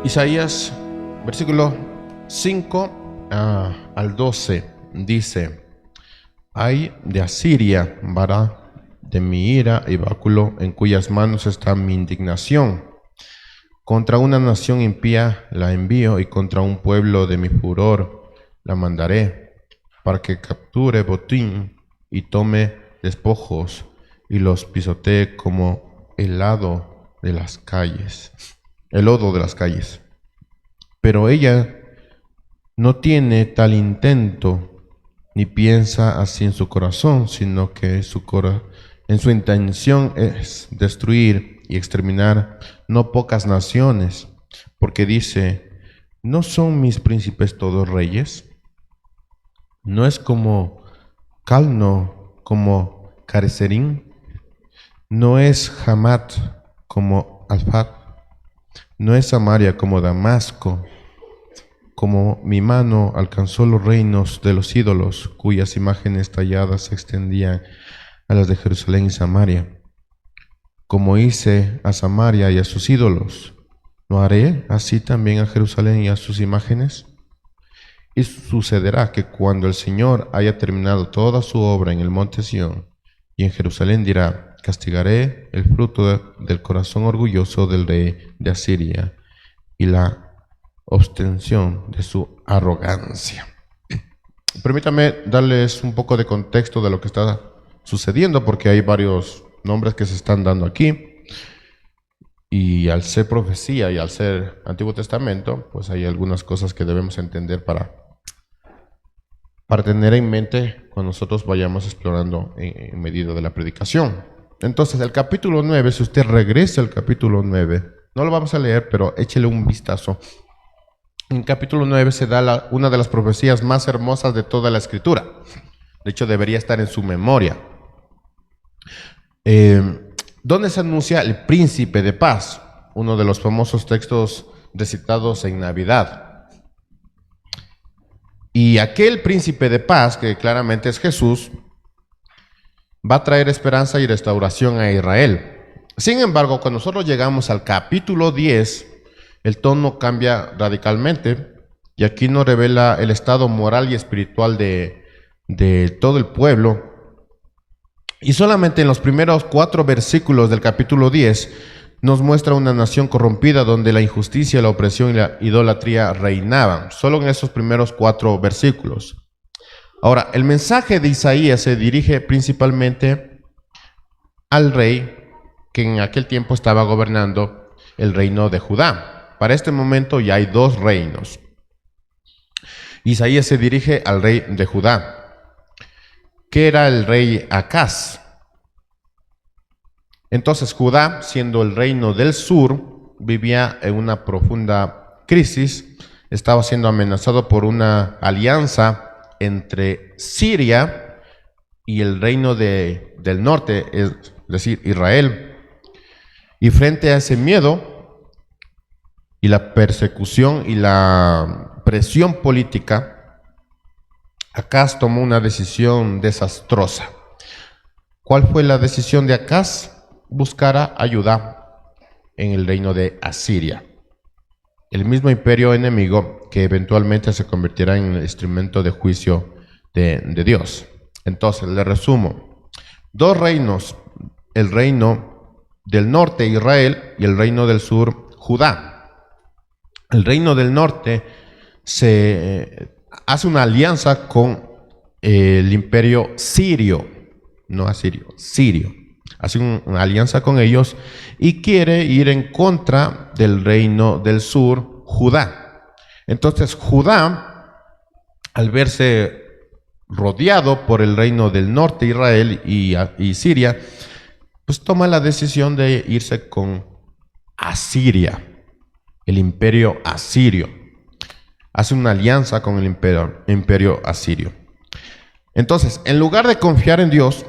Isaías, versículo 5 al 12, dice: Ay de Asiria, vara de mi ira y báculo en cuyas manos está mi indignación. Contra una nación impía la envío y contra un pueblo de mi furor la mandaré, para que capture botín y tome despojos y los pisotee como el lodo de las calles. Pero ella no tiene tal intento, ni piensa así en su corazón, sino que en su intención es destruir y exterminar no pocas naciones, porque dice: ¿no son mis príncipes todos reyes? ¿No es como Calno, como Careserín? ¿No es Hamat como Alfat? ¿No es Samaria como Damasco? Como mi mano alcanzó los reinos de los ídolos, cuyas imágenes talladas se extendían a las de Jerusalén y Samaria. Como hice a Samaria y a sus ídolos, ¿no haré así también a Jerusalén y a sus imágenes? Y sucederá que cuando el Señor haya terminado toda su obra en el monte Sión y en Jerusalén, dirá: castigaré el fruto del corazón orgulloso del rey de Asiria y la obstención de su arrogancia. Permítame darles un poco de contexto de lo que está sucediendo, porque hay varios nombres que se están dando aquí, y al ser profecía y al ser Antiguo Testamento, pues hay algunas cosas que debemos entender para tener en mente cuando nosotros vayamos explorando en medida de la predicación. Entonces, el capítulo 9, si usted regresa al capítulo 9, no lo vamos a leer, pero échele un vistazo. En capítulo 9 se da una de las profecías más hermosas de toda la Escritura. De hecho, debería estar en su memoria. Donde se anuncia el príncipe de paz, uno de los famosos textos recitados en Navidad. Y aquel príncipe de paz, que claramente es Jesús, va a traer esperanza y restauración a Israel. Sin embargo, cuando nosotros llegamos al capítulo 10, el tono cambia radicalmente, y aquí nos revela el estado moral y espiritual de todo el pueblo. Y solamente en los primeros 4 versículos del capítulo 10 nos muestra una nación corrompida donde la injusticia, la opresión y la idolatría reinaban. Solo en esos primeros 4 versículos. Ahora, el mensaje de Isaías se dirige principalmente al rey que en aquel tiempo estaba gobernando el reino de Judá. Para este momento ya hay 2 reinos. Isaías se dirige al rey de Judá, que era el rey Acaz. Entonces Judá, siendo el reino del sur, vivía en una profunda crisis. Estaba siendo amenazado por una alianza entre Siria y el reino del norte, es decir, Israel. Y frente a ese miedo y la persecución y la presión política, Acaz tomó una decisión desastrosa. ¿Cuál fue la decisión de Acaz? Buscar ayuda en el reino de Asiria, el mismo imperio enemigo que eventualmente se convertirá en el instrumento de juicio de Dios. Entonces, le resumo: 2 reinos, el reino del norte, Israel, y el reino del sur, Judá. El reino del norte se hace una alianza con el imperio sirio, no asirio, sirio. Hace una alianza con ellos y quiere ir en contra del reino del sur, Judá. Entonces Judá, al verse rodeado por el reino del norte, Israel y Siria, pues toma la decisión de irse con Asiria, el imperio asirio. Hace una alianza con el imperio asirio. Entonces, en lugar de confiar en Dios,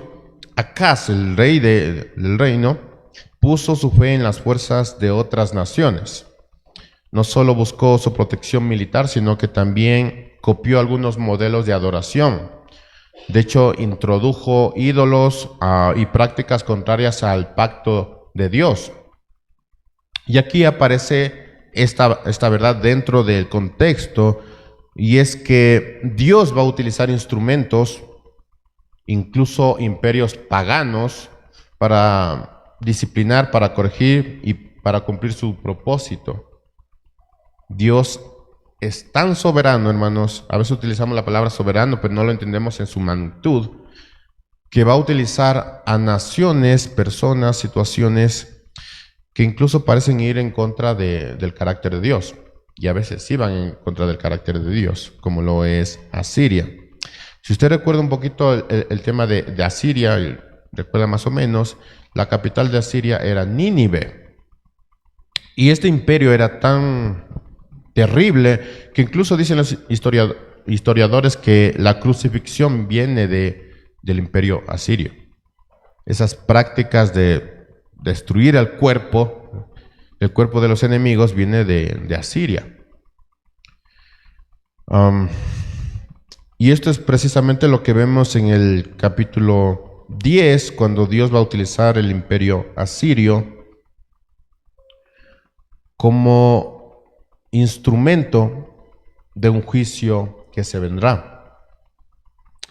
Acaz, el rey del reino, puso su fe en las fuerzas de otras naciones. No solo buscó su protección militar, sino que también copió algunos modelos de adoración. De hecho, introdujo ídolos y prácticas contrarias al pacto de Dios. Y aquí aparece esta verdad dentro del contexto, y es que Dios va a utilizar instrumentos, incluso imperios paganos, para disciplinar, para corregir y para cumplir su propósito. Dios es tan soberano, hermanos, a veces utilizamos la palabra soberano, pero no lo entendemos en su magnitud, que va a utilizar a naciones, personas, situaciones que incluso parecen ir en contra del carácter de Dios, y a veces sí van en contra del carácter de Dios, como lo es Asiria. Si usted recuerda un poquito el tema de Asiria, recuerda más o menos, la capital de Asiria era Nínive, y este imperio era tan terrible que incluso dicen los historiadores que la crucifixión viene del imperio asirio. Esas prácticas de destruir el cuerpo de los enemigos viene de Asiria. Y esto es precisamente lo que vemos en el capítulo 10, cuando Dios va a utilizar el imperio asirio como instrumento de un juicio que se vendrá.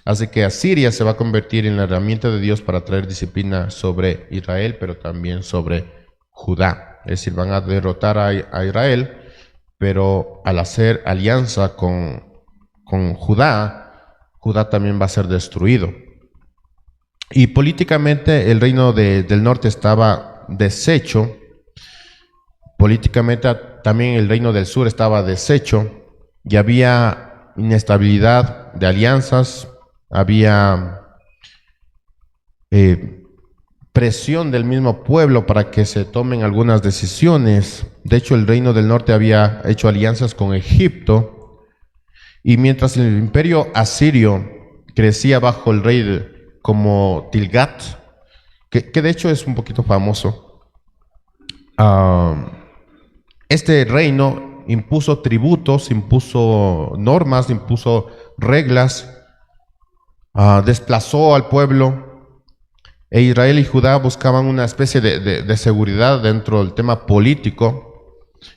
Así que Asiria se va a convertir en la herramienta de Dios para traer disciplina sobre Israel, pero también sobre Judá. Es decir, van a derrotar a Israel, pero al hacer alianza con Judá, Judá también va a ser destruido. Y políticamente el reino del norte estaba deshecho. Políticamente también el reino del sur estaba deshecho, y había inestabilidad de alianzas, había presión del mismo pueblo para que se tomen algunas decisiones. De hecho, el reino del norte había hecho alianzas con Egipto, y mientras el imperio asirio crecía bajo el rey como Tilgat, que de hecho es un poquito famoso, este reino impuso tributos, impuso normas, impuso reglas, desplazó al pueblo, e Israel y Judá buscaban una especie de seguridad dentro del tema político,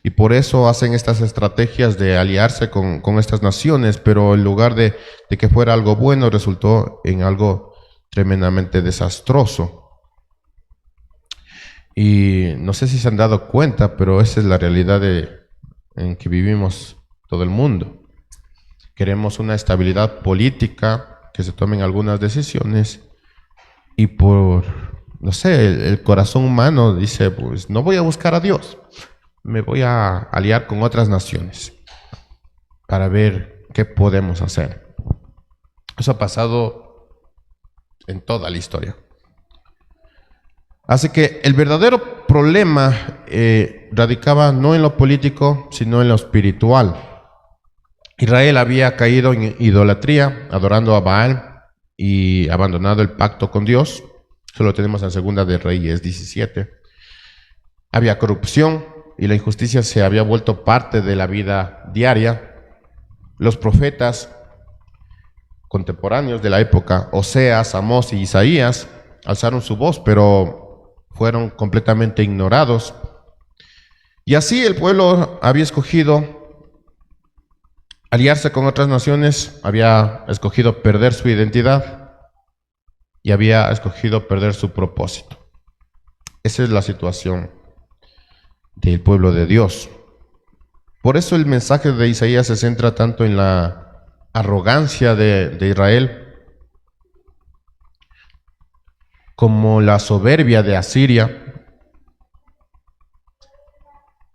y por eso hacen estas estrategias de aliarse con estas naciones, pero en lugar de que fuera algo bueno, resultó en algo tremendamente desastroso. Y no sé si se han dado cuenta, pero esa es la realidad en que vivimos todo el mundo. Queremos una estabilidad política, que se tomen algunas decisiones, y por, no sé, el corazón humano dice, pues no voy a buscar a Dios, me voy a aliar con otras naciones para ver qué podemos hacer. Eso ha pasado en toda la historia. Así que el verdadero problema radicaba no en lo político, sino en lo espiritual. Israel había caído en idolatría, adorando a Baal, y abandonado el pacto con Dios. Eso lo tenemos en Segunda de Reyes 17. Había corrupción, y la injusticia se había vuelto parte de la vida diaria. Los profetas contemporáneos de la época, Oseas, Amós y Isaías, alzaron su voz, pero fueron completamente ignorados. Y así el pueblo había escogido aliarse con otras naciones, había escogido perder su identidad y había escogido perder su propósito. Esa es la situación del pueblo de Dios. Por eso el mensaje de Isaías se centra tanto en la arrogancia de Israel como la soberbia de Asiria,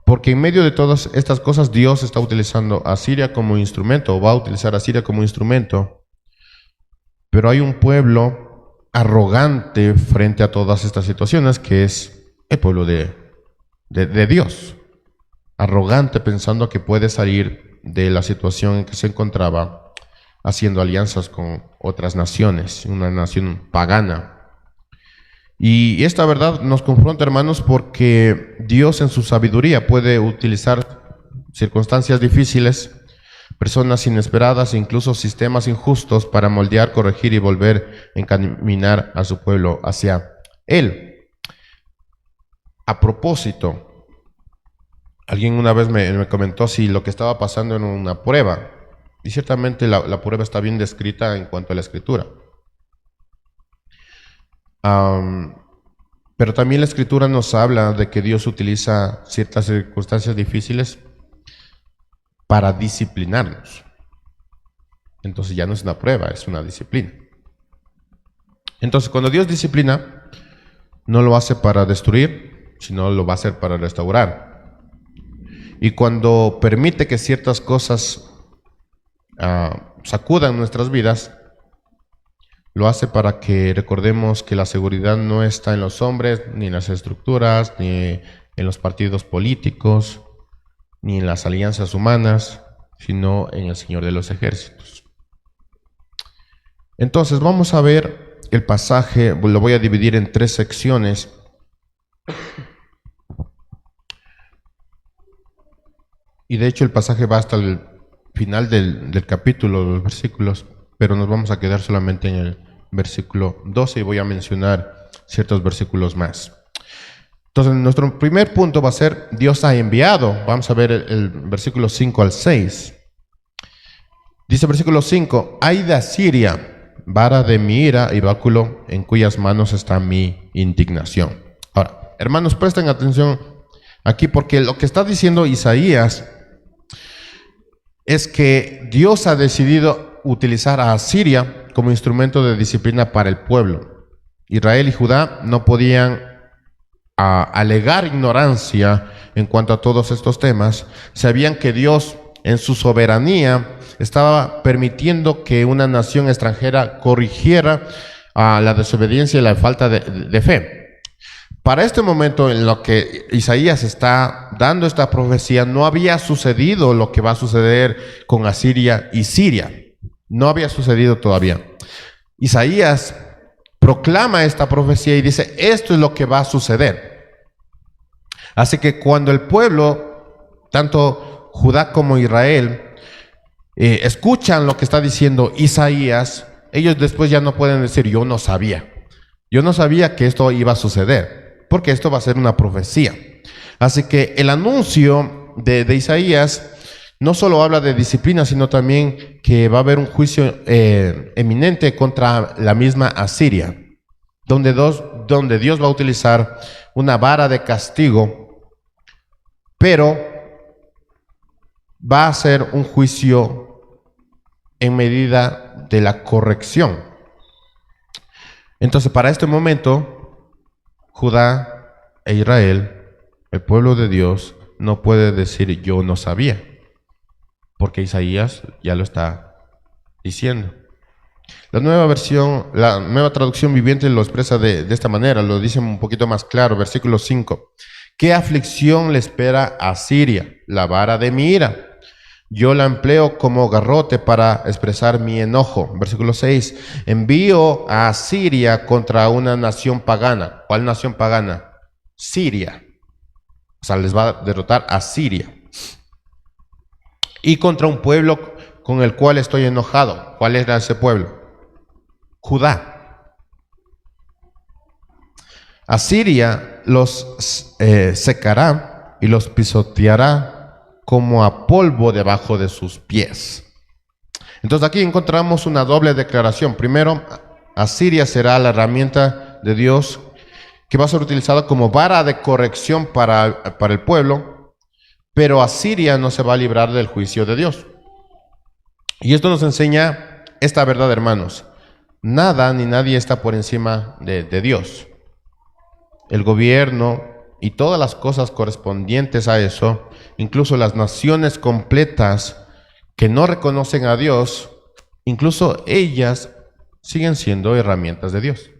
porque en medio de todas estas cosas Dios está utilizando a Asiria como instrumento, o va a utilizar a Asiria como instrumento, pero hay un pueblo arrogante frente a todas estas situaciones, que es el pueblo de Dios, arrogante pensando que puede salir de la situación en que se encontraba, haciendo alianzas con otras naciones, una nación pagana. Y esta verdad nos confronta, hermanos, porque Dios en su sabiduría puede utilizar circunstancias difíciles, personas inesperadas e incluso sistemas injustos para moldear, corregir y volver a encaminar a su pueblo hacia Él. A propósito, Alguien una vez me comentó si lo que estaba pasando en una prueba, y ciertamente la prueba está bien descrita en cuanto a la escritura. Pero también la escritura nos habla de que Dios utiliza ciertas circunstancias difíciles para disciplinarnos. Entonces ya no es una prueba, es una disciplina. Entonces cuando Dios disciplina, no lo hace para destruir, sino lo va a hacer para restaurar. Y cuando permite que ciertas cosas sacudan nuestras vidas, lo hace para que recordemos que la seguridad no está en los hombres, ni en las estructuras, ni en los partidos políticos, ni en las alianzas humanas, sino en el Señor de los ejércitos. Entonces vamos a ver el pasaje, lo voy a dividir en 3 secciones. Y de hecho el pasaje va hasta el final del capítulo, los versículos, pero nos vamos a quedar solamente en el versículo 12 y voy a mencionar ciertos versículos más. Entonces nuestro primer punto va a ser Dios ha enviado. Vamos a ver el versículo 5 al 6. Dice versículo 5, ay de Asiria, vara de mi ira y báculo en cuyas manos está mi indignación. Ahora, hermanos, presten atención aquí porque lo que está diciendo Isaías es que Dios ha decidido utilizar a Asiria como instrumento de disciplina para el pueblo. Israel y Judá no podían alegar ignorancia en cuanto a todos estos temas. Sabían que Dios en su soberanía estaba permitiendo que una nación extranjera corrigiera la desobediencia y la falta de fe. Para este momento en lo que Isaías está dando esta profecía, no había sucedido lo que va a suceder con Asiria y Siria. No había sucedido todavía. Isaías proclama esta profecía y dice, esto es lo que va a suceder. Así que cuando el pueblo, tanto Judá como Israel, escuchan lo que está diciendo Isaías, ellos después ya no pueden decir, yo no sabía que esto iba a suceder, porque esto va a ser una profecía. Así que el anuncio de Isaías no solo habla de disciplina, sino también que va a haber un juicio eminente contra la misma Asiria, donde Dios va a utilizar una vara de castigo, pero va a ser un juicio en medida de la corrección. Entonces, para este momento, Judá e Israel, el pueblo de Dios, no puede decir yo no sabía, porque Isaías ya lo está diciendo. La nueva traducción viviente lo expresa de esta manera, lo dice un poquito más claro, versículo 5. ¿Qué aflicción le espera a Siria? La vara de mi ira. Yo la empleo como garrote para expresar mi enojo. Versículo 6. Envío a Siria contra una nación pagana. ¿Cuál nación pagana? Siria. O sea, les va a derrotar a Siria. Y contra un pueblo con el cual estoy enojado. ¿Cuál era ese pueblo? Judá. Asiria los secará y los pisoteará como a polvo debajo de sus pies. Entonces aquí encontramos una doble declaración. Primero, Asiria será la herramienta de Dios que va a ser utilizada como vara de corrección para el pueblo, pero Asiria no se va a librar del juicio de Dios. Y esto nos enseña esta verdad, hermanos. Nada ni nadie está por encima de Dios. El gobierno y todas las cosas correspondientes a eso, incluso las naciones completas que no reconocen a Dios, incluso ellas siguen siendo herramientas de Dios.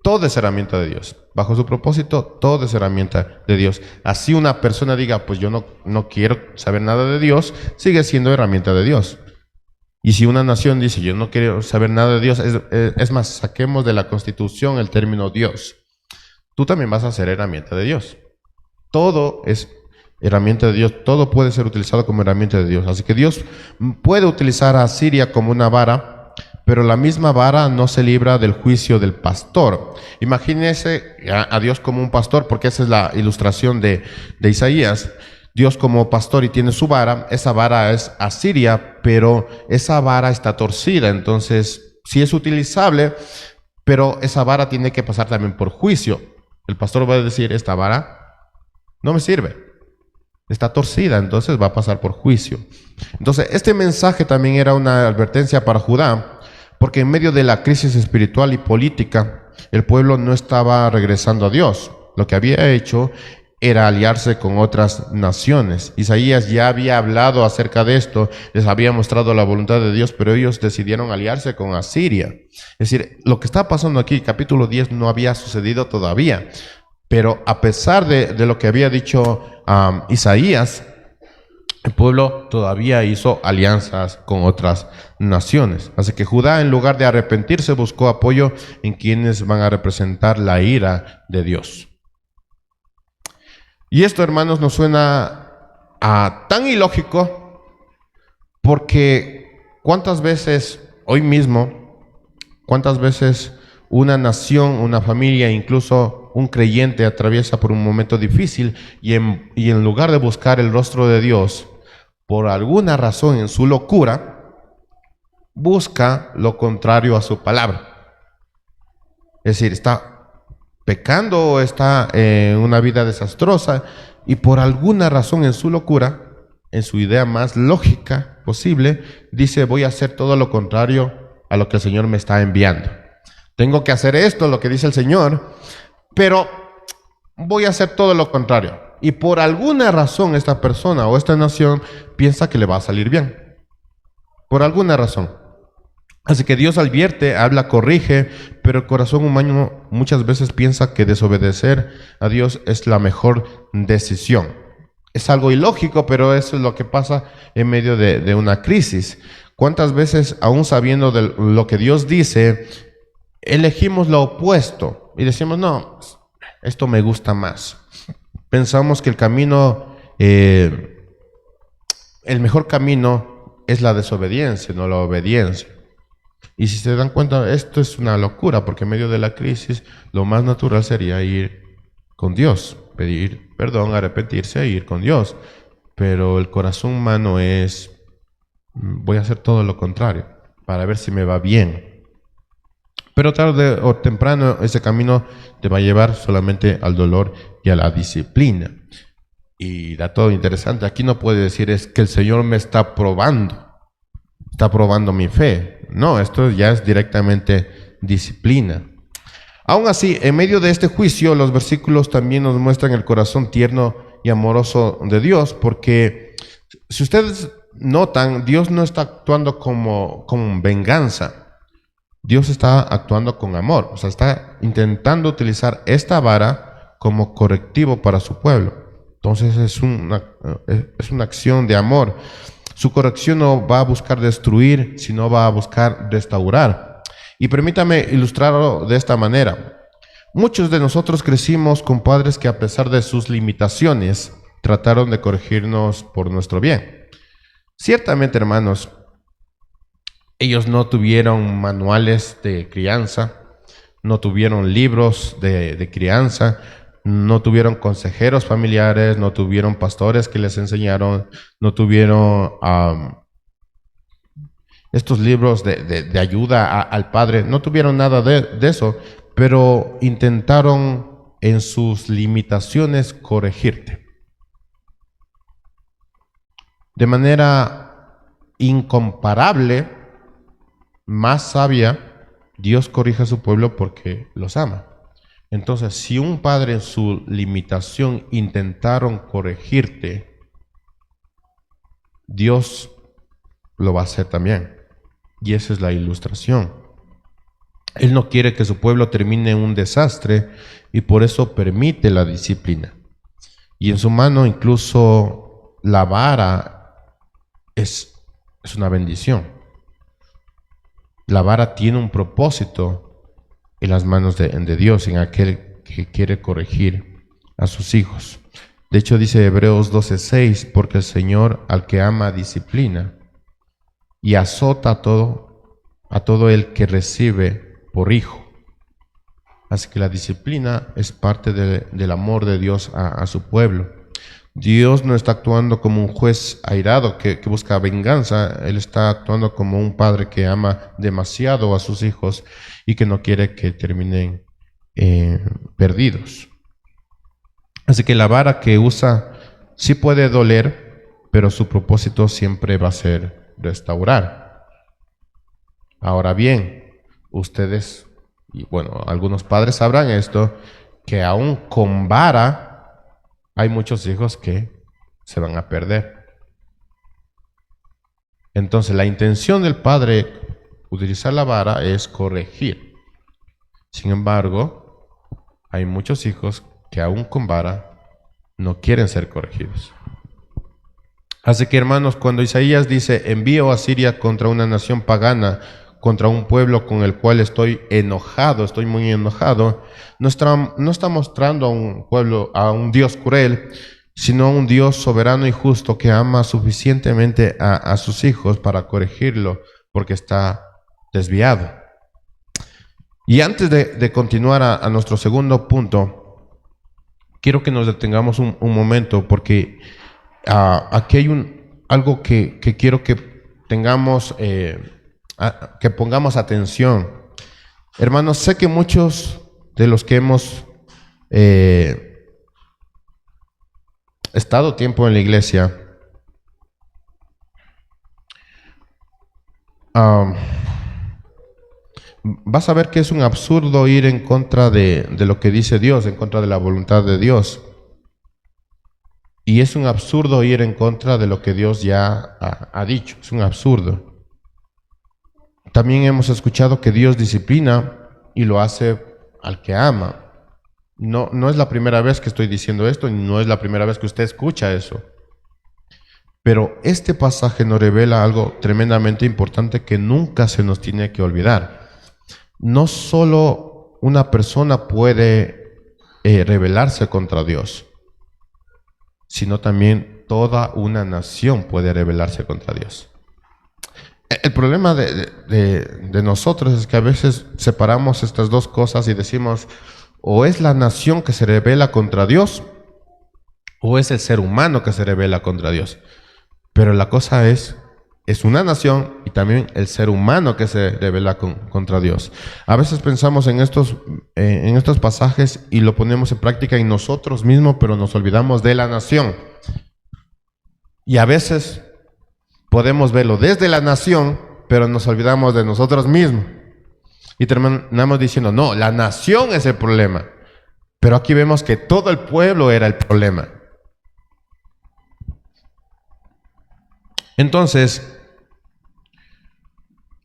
Todo es herramienta de Dios. Bajo su propósito, todo es herramienta de Dios. Así una persona diga, pues yo no quiero saber nada de Dios, sigue siendo herramienta de Dios. Y si una nación dice, yo no quiero saber nada de Dios, es más, saquemos de la Constitución el término Dios. Tú también vas a ser herramienta de Dios. Todo es herramienta de Dios. Todo puede ser utilizado como herramienta de Dios. Así que Dios puede utilizar a Siria como una vara, pero la misma vara no se libra del juicio del pastor. Imagínese a Dios como un pastor, porque esa es la ilustración de Isaías. Dios como pastor y tiene su vara, esa vara es Asiria, pero esa vara está torcida, entonces sí es utilizable, pero esa vara tiene que pasar también por juicio. El pastor va a decir, esta vara no me sirve, está torcida, entonces va a pasar por juicio. Entonces, este mensaje también era una advertencia para Judá, porque en medio de la crisis espiritual y política, el pueblo no estaba regresando a Dios. Lo que había hecho era aliarse con otras naciones. Isaías ya había hablado acerca de esto, les había mostrado la voluntad de Dios, pero ellos decidieron aliarse con Asiria. Es decir, lo que está pasando aquí, capítulo 10, no había sucedido todavía. Pero a pesar de lo que había dicho Isaías, el pueblo todavía hizo alianzas con otras naciones. Así que Judá, en lugar de arrepentirse, buscó apoyo en quienes van a representar la ira de Dios. Y esto, hermanos, nos suena tan ilógico, porque ¿cuántas veces hoy mismo, cuántas veces una nación, una familia, incluso un creyente atraviesa por un momento difícil y en lugar de buscar el rostro de Dios, por alguna razón en su locura, busca lo contrario a su palabra? Es decir, está pecando o está en una vida desastrosa y por alguna razón en su locura, en su idea más lógica posible, dice, voy a hacer todo lo contrario a lo que el Señor me está enviando. Tengo que hacer esto, lo que dice el Señor, pero voy a hacer todo lo contrario. Y por alguna razón esta persona o esta nación piensa que le va a salir bien. Por alguna razón. Así que Dios advierte, habla, corrige, pero el corazón humano muchas veces piensa que desobedecer a Dios es la mejor decisión. Es algo ilógico, pero eso es lo que pasa en medio de una crisis. ¿Cuántas veces, aún sabiendo de lo que Dios dice, elegimos lo opuesto y decimos, no, esto me gusta más? Pensamos que el camino, el mejor camino es la desobediencia, no la obediencia. Y si se dan cuenta, esto es una locura, porque en medio de la crisis lo más natural sería ir con Dios, pedir perdón, arrepentirse e ir con Dios. Pero el corazón humano es, voy a hacer todo lo contrario, para ver si me va bien. Pero tarde o temprano ese camino te va a llevar solamente al dolor y a la disciplina. Y dato interesante, aquí no puede decir es que el Señor me está probando mi fe. No, esto ya es directamente disciplina. Aún así, en medio de este juicio, los versículos también nos muestran el corazón tierno y amoroso de Dios, porque si ustedes notan, Dios no está actuando como venganza. Dios está actuando con amor, o sea, está intentando utilizar esta vara como correctivo para su pueblo. Entonces es una acción de amor. Su corrección no va a buscar destruir, sino va a buscar restaurar. Y permítame ilustrarlo de esta manera. Muchos de nosotros crecimos con padres que, a pesar de sus limitaciones, trataron de corregirnos por nuestro bien. Ciertamente, hermanos, ellos no tuvieron manuales de crianza, no tuvieron libros de crianza, no tuvieron consejeros familiares, no tuvieron pastores que les enseñaron, no tuvieron estos libros de ayuda al padre, no tuvieron nada de eso, pero intentaron en sus limitaciones corregirte. De manera incomparable, más sabia, Dios corrige a su pueblo porque los ama. Entonces, si un padre en su limitación intentaron corregirte, Dios lo va a hacer también. Y esa es la ilustración. Él no quiere que su pueblo termine en un desastre y por eso permite la disciplina. Y en su mano incluso la vara es una bendición. La vara tiene un propósito en las manos de Dios, en aquel que quiere corregir a sus hijos. De hecho, dice Hebreos 12:6, porque el Señor al que ama disciplina y azota a todo el que recibe por hijo. Así que la disciplina es parte del amor de Dios a su pueblo. Dios no está actuando como un juez airado que busca venganza. Él está actuando como un padre que ama demasiado a sus hijos y que no quiere que terminen perdidos. Así que la vara que usa sí puede doler, pero su propósito siempre va a ser restaurar. Ahora bien, ustedes, y bueno, algunos padres sabrán esto, que aún con vara hay muchos hijos que se van a perder. Entonces, la intención del padre utilizar la vara es corregir. Sin embargo, hay muchos hijos que aún con vara no quieren ser corregidos. Así que, hermanos, cuando Isaías dice, envío a Siria contra una nación pagana, contra un pueblo con el cual estoy enojado, estoy muy enojado, no está mostrando a un pueblo, a un Dios cruel, sino a un Dios soberano y justo que ama suficientemente a sus hijos para corregirlo porque está desviado. Y antes de continuar a nuestro segundo punto, quiero que nos detengamos un momento porque aquí hay algo que quiero que tengamos, que pongamos atención. Hermanos, sé que muchos de los que hemos estado tiempo en la iglesia, vas a ver que es un absurdo ir en contra de lo que dice Dios, en contra de la voluntad de Dios. Y es un absurdo ir en contra de lo que Dios ya ha dicho. Es un absurdo. También hemos escuchado que Dios disciplina y lo hace al que ama. No es la primera vez que estoy diciendo esto y no es la primera vez que usted escucha eso. Pero este pasaje nos revela algo tremendamente importante que nunca se nos tiene que olvidar. No solo una persona puede rebelarse contra Dios, sino también toda una nación puede rebelarse contra Dios. El problema de nosotros es que a veces separamos estas dos cosas y decimos, o es la nación que se rebela contra Dios, o es el ser humano que se rebela contra Dios. Pero la cosa es una nación y también el ser humano que se rebela contra Dios. A veces pensamos en estos pasajes y lo ponemos en práctica en nosotros mismos, pero nos olvidamos de la nación. Y a veces podemos verlo desde la nación, pero nos olvidamos de nosotros mismos. Y terminamos diciendo, no, la nación es el problema. Pero aquí vemos que todo el pueblo era el problema. Entonces,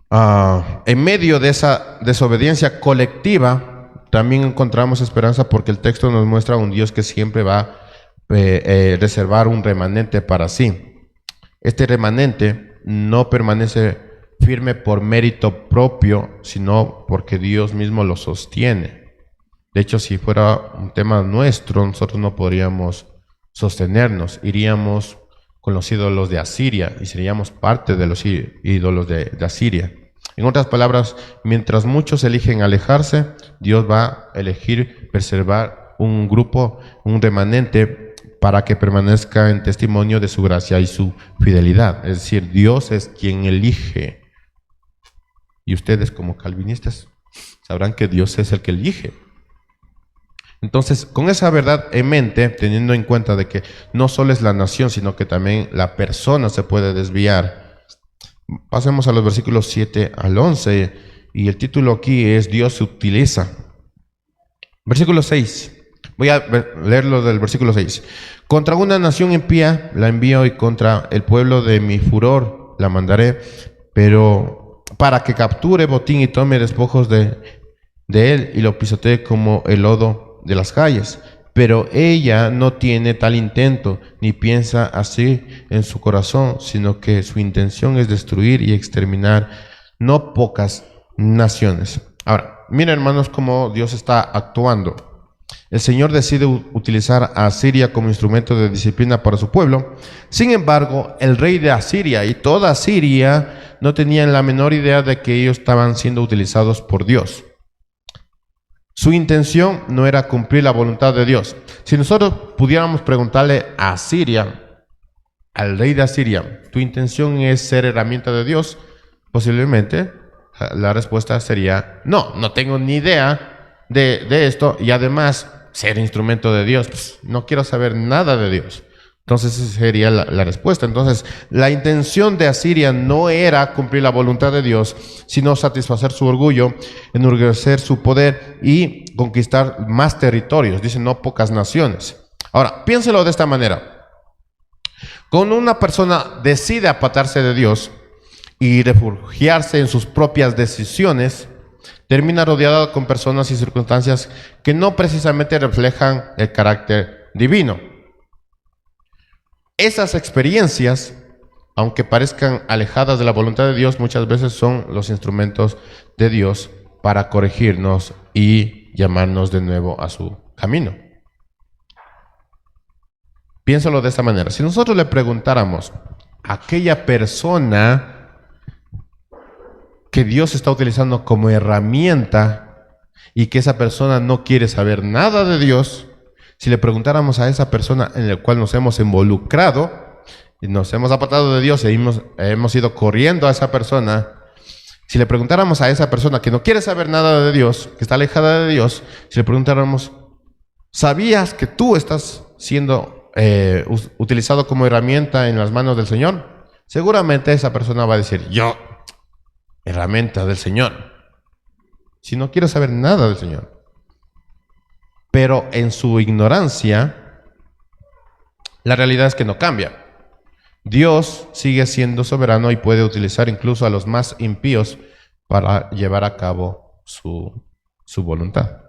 en medio de esa desobediencia colectiva, también encontramos esperanza porque el texto nos muestra a un Dios que siempre va a reservar un remanente para sí. Este remanente no permanece firme por mérito propio, sino porque Dios mismo lo sostiene. De hecho, si fuera un tema nuestro, nosotros no podríamos sostenernos, iríamos con los ídolos de Asiria y seríamos parte de los ídolos de Asiria. En otras palabras, mientras muchos eligen alejarse, Dios va a elegir preservar un grupo, un remanente, para que permanezca en testimonio de su gracia y su fidelidad. Es decir, Dios es quien elige. Y ustedes como calvinistas sabrán que Dios es el que elige. Entonces, con esa verdad en mente, teniendo en cuenta de que no solo es la nación, sino que también la persona se puede desviar, pasemos a los versículos 7 al 11, y el título aquí es Dios se utiliza. Versículo 6, voy a leerlo del versículo 6. Contra una nación impía la envío y contra el pueblo de mi furor la mandaré, pero para que capture botín y tome despojos de él y lo pisotee como el lodo de las calles. Pero ella no tiene tal intento, ni piensa así en su corazón, sino que su intención es destruir y exterminar no pocas naciones. Ahora, miren, hermanos, cómo Dios está actuando. El Señor decide utilizar a Asiria como instrumento de disciplina para su pueblo. Sin embargo, el rey de Asiria y toda Asiria no tenían la menor idea de que ellos estaban siendo utilizados por Dios. Su intención no era cumplir la voluntad de Dios. Si nosotros pudiéramos preguntarle a Siria, al rey de Asiria, ¿tu intención es ser herramienta de Dios? Posiblemente la respuesta sería, no, no tengo ni idea de esto, y además ser instrumento de Dios, no quiero saber nada de Dios. Entonces esa sería la respuesta. Entonces la intención de Asiria no era cumplir la voluntad de Dios, sino satisfacer su orgullo, enorgullecer su poder y conquistar más territorios, dicen no pocas naciones. Ahora, piénselo de esta manera. Cuando una persona decide apartarse de Dios y refugiarse en sus propias decisiones, termina rodeada con personas y circunstancias que no precisamente reflejan el carácter divino. Esas experiencias, aunque parezcan alejadas de la voluntad de Dios, muchas veces son los instrumentos de Dios para corregirnos y llamarnos de nuevo a su camino. Piénsalo de esta manera. Si nosotros le preguntáramos a aquella persona que Dios está utilizando como herramienta y que esa persona no quiere saber nada de Dios, si le preguntáramos a esa persona en la cual nos hemos involucrado y nos hemos apartado de Dios y hemos ido corriendo a esa persona, si le preguntáramos a esa persona que no quiere saber nada de Dios, que está alejada de Dios, si le preguntáramos, ¿sabías que tú estás siendo utilizado como herramienta en las manos del Señor? Seguramente esa persona va a decir, yo, herramienta del Señor, si no quiero saber nada del Señor. Pero en su ignorancia, la realidad es que no cambia. Dios sigue siendo soberano y puede utilizar incluso a los más impíos para llevar a cabo su voluntad.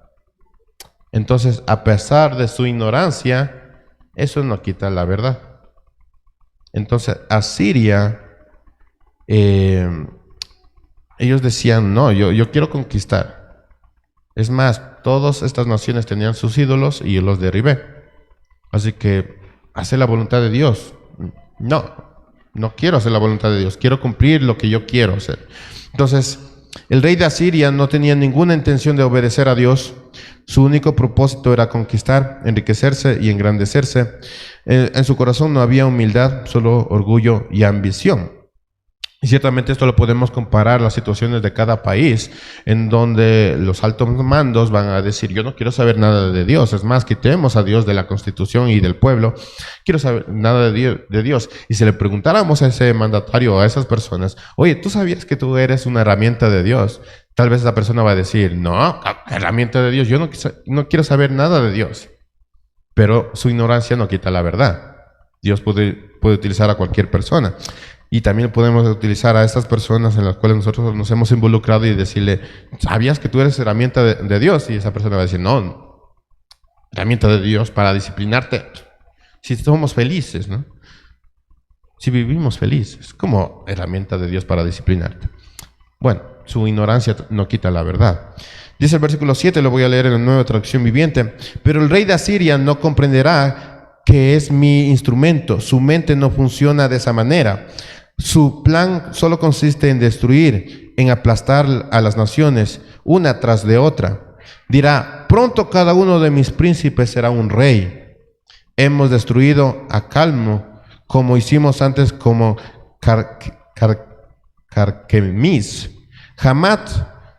Entonces, a pesar de su ignorancia, eso no quita la verdad. Entonces, Asiria, ellos decían, no, yo quiero conquistar. Es más, todas estas naciones tenían sus ídolos y yo los derribé. Así que, hacer la voluntad de Dios. No quiero hacer la voluntad de Dios. Quiero cumplir lo que yo quiero hacer. Entonces, el rey de Asiria no tenía ninguna intención de obedecer a Dios. Su único propósito era conquistar, enriquecerse y engrandecerse. En su corazón no había humildad, solo orgullo y ambición. Y ciertamente esto lo podemos comparar a las situaciones de cada país, en donde los altos mandos van a decir, yo no quiero saber nada de Dios, es más, quitemos a Dios de la Constitución y del pueblo, quiero saber nada de Dios. Y si le preguntáramos a ese mandatario, a esas personas, oye, ¿tú sabías que tú eres una herramienta de Dios? Tal vez esa persona va a decir, no, herramienta de Dios, yo no quiero saber nada de Dios. Pero su ignorancia no quita la verdad. Dios puede utilizar a cualquier persona. Y también podemos utilizar a estas personas en las cuales nosotros nos hemos involucrado y decirle, ¿sabías que tú eres herramienta de Dios? Y esa persona va a decir, no, herramienta de Dios para disciplinarte. Si somos felices, ¿no? Si vivimos felices, ¿cómo herramienta de Dios para disciplinarte? Bueno, su ignorancia no quita la verdad. Dice el versículo 7, lo voy a leer en la Nueva Traducción Viviente. Pero el rey de Asiria no comprenderá que es mi instrumento. Su mente no funciona de esa manera. Su plan solo consiste en destruir, en aplastar a las naciones, una tras de otra. Dirá, pronto cada uno de mis príncipes será un rey. Hemos destruido a Calmo, como hicimos antes como Carquemis. Hamat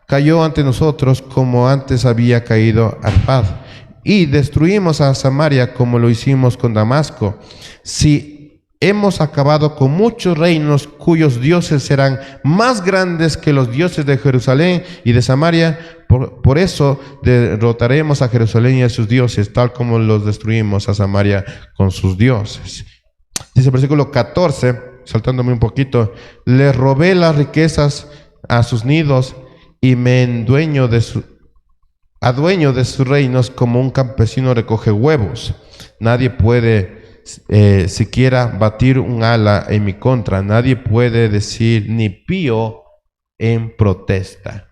cayó ante nosotros como antes había caído Arpad. Y destruimos a Samaria como lo hicimos con Damasco. Si hemos acabado con muchos reinos cuyos dioses serán más grandes que los dioses de Jerusalén y de Samaria, por eso derrotaremos a Jerusalén y a sus dioses, tal como los destruimos a Samaria con sus dioses. Dice el versículo 14, saltándome un poquito, les robé las riquezas a sus nidos y me adueño de sus reinos como un campesino recoge huevos. Nadie puede siquiera batir un ala en mi contra. Nadie puede decir ni pío en protesta.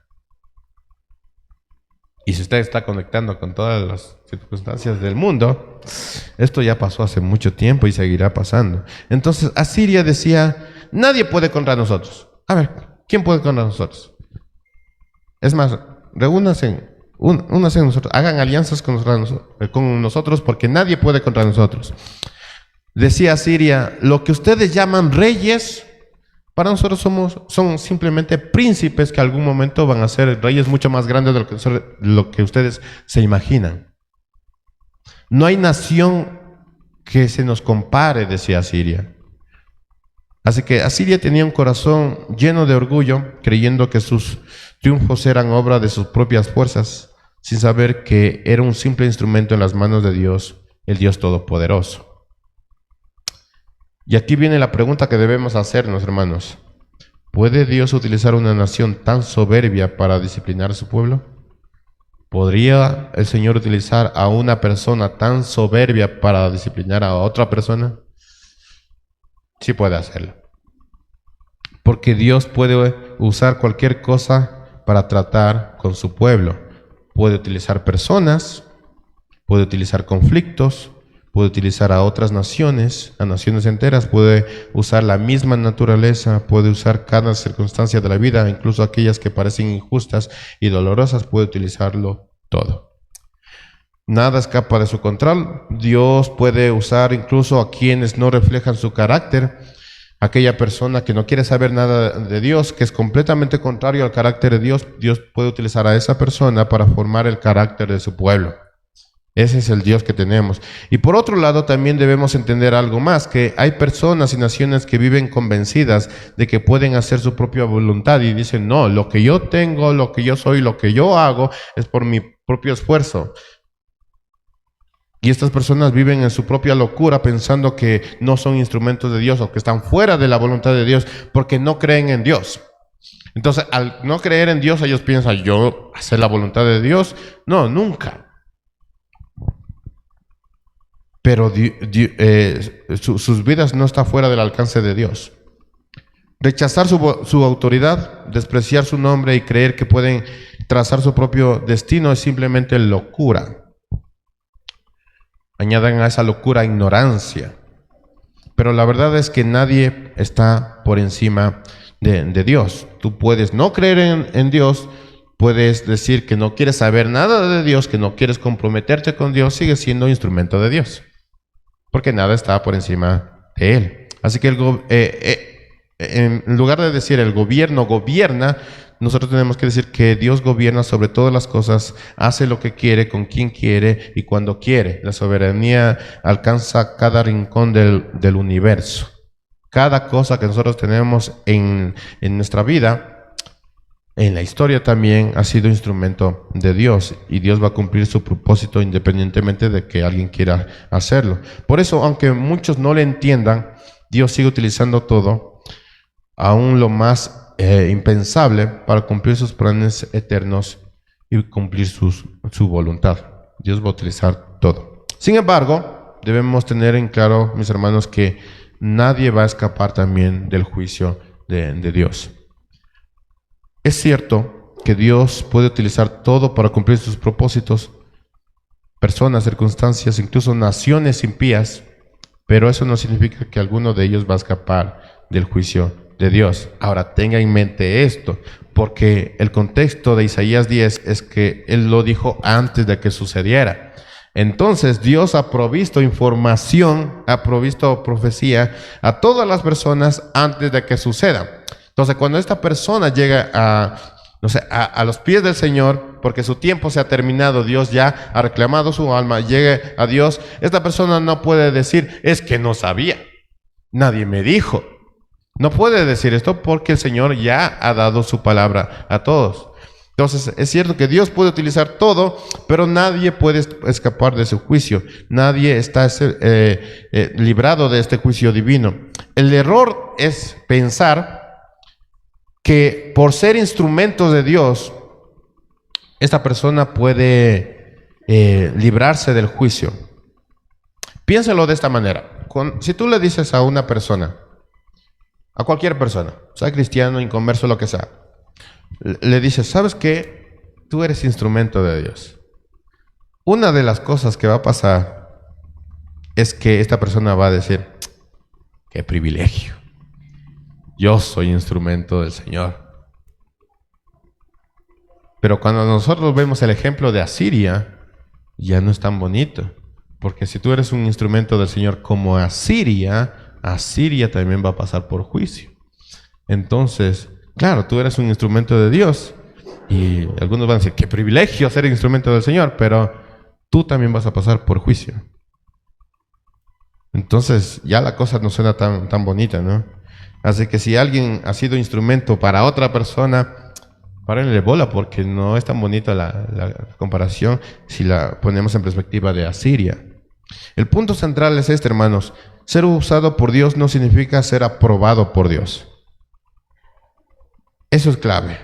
Y si usted está conectando con todas las circunstancias del mundo, esto ya pasó hace mucho tiempo y seguirá pasando. Entonces Asiria decía, nadie puede contra nosotros. A ver, ¿quién puede contra nosotros? Es más, reúnanse únanse a nosotros, hagan alianzas con nosotros porque nadie puede contra nosotros. Decía Asiria, lo que ustedes llaman reyes, para nosotros son simplemente príncipes que algún momento van a ser reyes mucho más grandes de lo que ustedes se imaginan. No hay nación que se nos compare, decía Asiria. Así que Asiria tenía un corazón lleno de orgullo, creyendo que sus triunfos eran obra de sus propias fuerzas, sin saber que era un simple instrumento en las manos de Dios, el Dios Todopoderoso. Y aquí viene la pregunta que debemos hacernos, hermanos. ¿Puede Dios utilizar una nación tan soberbia para disciplinar a su pueblo? ¿Podría el Señor utilizar a una persona tan soberbia para disciplinar a otra persona? Sí puede hacerlo. Porque Dios puede usar cualquier cosa para tratar con su pueblo. Puede utilizar personas, puede utilizar conflictos, puede utilizar a otras naciones, a naciones enteras, puede usar la misma naturaleza, puede usar cada circunstancia de la vida, incluso aquellas que parecen injustas y dolorosas, puede utilizarlo todo. Nada escapa de su control. Dios puede usar incluso a quienes no reflejan su carácter. Aquella persona que no quiere saber nada de Dios, que es completamente contrario al carácter de Dios, Dios puede utilizar a esa persona para formar el carácter de su pueblo. Ese es el Dios que tenemos. Y por otro lado, también debemos entender algo más, que hay personas y naciones que viven convencidas de que pueden hacer su propia voluntad y dicen, no, lo que yo tengo, lo que yo soy, lo que yo hago es por mi propio esfuerzo. Y estas personas viven en su propia locura pensando que no son instrumentos de Dios o que están fuera de la voluntad de Dios porque no creen en Dios. Entonces, al no creer en Dios, ellos piensan, ¿yo hacer la voluntad de Dios? No, nunca. Pero sus vidas no están fuera del alcance de Dios. Rechazar su autoridad, despreciar su nombre y creer que pueden trazar su propio destino es simplemente locura. Añadan a esa locura ignorancia. Pero la verdad es que nadie está por encima de Dios. Tú puedes no creer en Dios, puedes decir que no quieres saber nada de Dios, que no quieres comprometerte con Dios, sigues siendo instrumento de Dios. Porque nada está por encima de Él. Así que en lugar de decir el gobierno gobierna, nosotros tenemos que decir que Dios gobierna sobre todas las cosas, hace lo que quiere, con quien quiere y cuando quiere. La soberanía alcanza cada rincón del universo. Cada cosa que nosotros tenemos en nuestra vida, en la historia también ha sido instrumento de Dios y Dios va a cumplir su propósito independientemente de que alguien quiera hacerlo. Por eso, aunque muchos no le entiendan, Dios sigue utilizando todo, aún lo más impensable, para cumplir sus planes eternos y cumplir su voluntad. Dios va a utilizar todo. Sin embargo, debemos tener en claro, mis hermanos, que nadie va a escapar también del juicio de Dios. Es cierto que Dios puede utilizar todo para cumplir sus propósitos, personas, circunstancias, incluso naciones impías, pero eso no significa que alguno de ellos va a escapar del juicio de Dios. Ahora, tenga en mente esto, porque el contexto de Isaías 10 es que Él lo dijo antes de que sucediera. Entonces, Dios ha provisto información, ha provisto profecía a todas las personas antes de que suceda. Entonces, cuando esta persona llega a los pies del Señor, porque su tiempo se ha terminado, Dios ya ha reclamado su alma, llegue a Dios, esta persona no puede decir, es que no sabía, nadie me dijo. No puede decir esto porque el Señor ya ha dado su palabra a todos. Entonces, es cierto que Dios puede utilizar todo, pero nadie puede escapar de su juicio. Nadie está librado de este juicio divino. El error es pensar que por ser instrumento de Dios, esta persona puede librarse del juicio. Piénsalo de esta manera. Si tú le dices a una persona, a cualquier persona, sea cristiano, inconverso, lo que sea, le dices, ¿sabes qué? Tú eres instrumento de Dios. Una de las cosas que va a pasar es que esta persona va a decir, qué privilegio, yo soy instrumento del Señor. Pero cuando nosotros vemos el ejemplo de Asiria, ya no es tan bonito. Porque si tú eres un instrumento del Señor como Asiria, Asiria también va a pasar por juicio. Entonces, claro, tú eres un instrumento de Dios. Y algunos van a decir, qué privilegio ser instrumento del Señor, pero tú también vas a pasar por juicio. Entonces, ya la cosa no suena tan bonita, ¿no? Así que si alguien ha sido instrumento para otra persona, párenle bola, porque no es tan bonita la comparación si la ponemos en perspectiva de Asiria. El punto central es este, hermanos. Ser usado por Dios no significa ser aprobado por Dios. Eso es clave.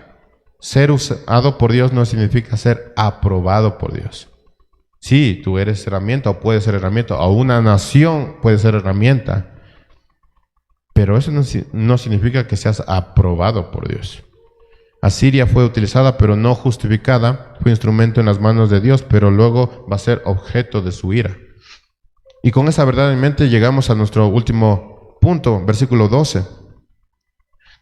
Ser usado por Dios no significa ser aprobado por Dios. Sí, tú eres herramienta o puedes ser herramienta, o una nación puede ser herramienta, pero eso no significa que seas aprobado por Dios. Asiria fue utilizada pero no justificada, fue instrumento en las manos de Dios, pero luego va a ser objeto de su ira. Y con esa verdad en mente llegamos a nuestro último punto, versículo 12.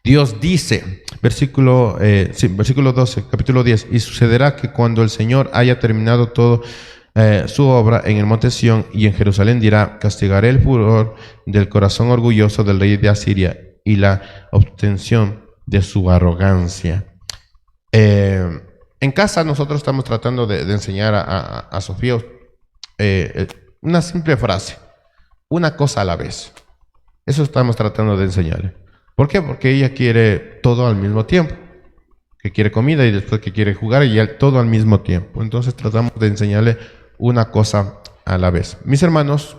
Dios dice, versículo 12, capítulo 10, y sucederá que cuando el Señor haya terminado todo su obra en el monte Sión y en Jerusalén, dirá, castigaré el furor del corazón orgulloso del rey de Asiria y la obtención de su arrogancia. En casa nosotros estamos tratando de enseñar a Sofía una simple frase, una cosa a la vez. Eso estamos tratando de enseñarle. ¿Por qué? Porque ella quiere todo al mismo tiempo. Que quiere comida y después que quiere jugar y todo al mismo tiempo. Entonces tratamos de enseñarle una cosa a la vez. Mis hermanos,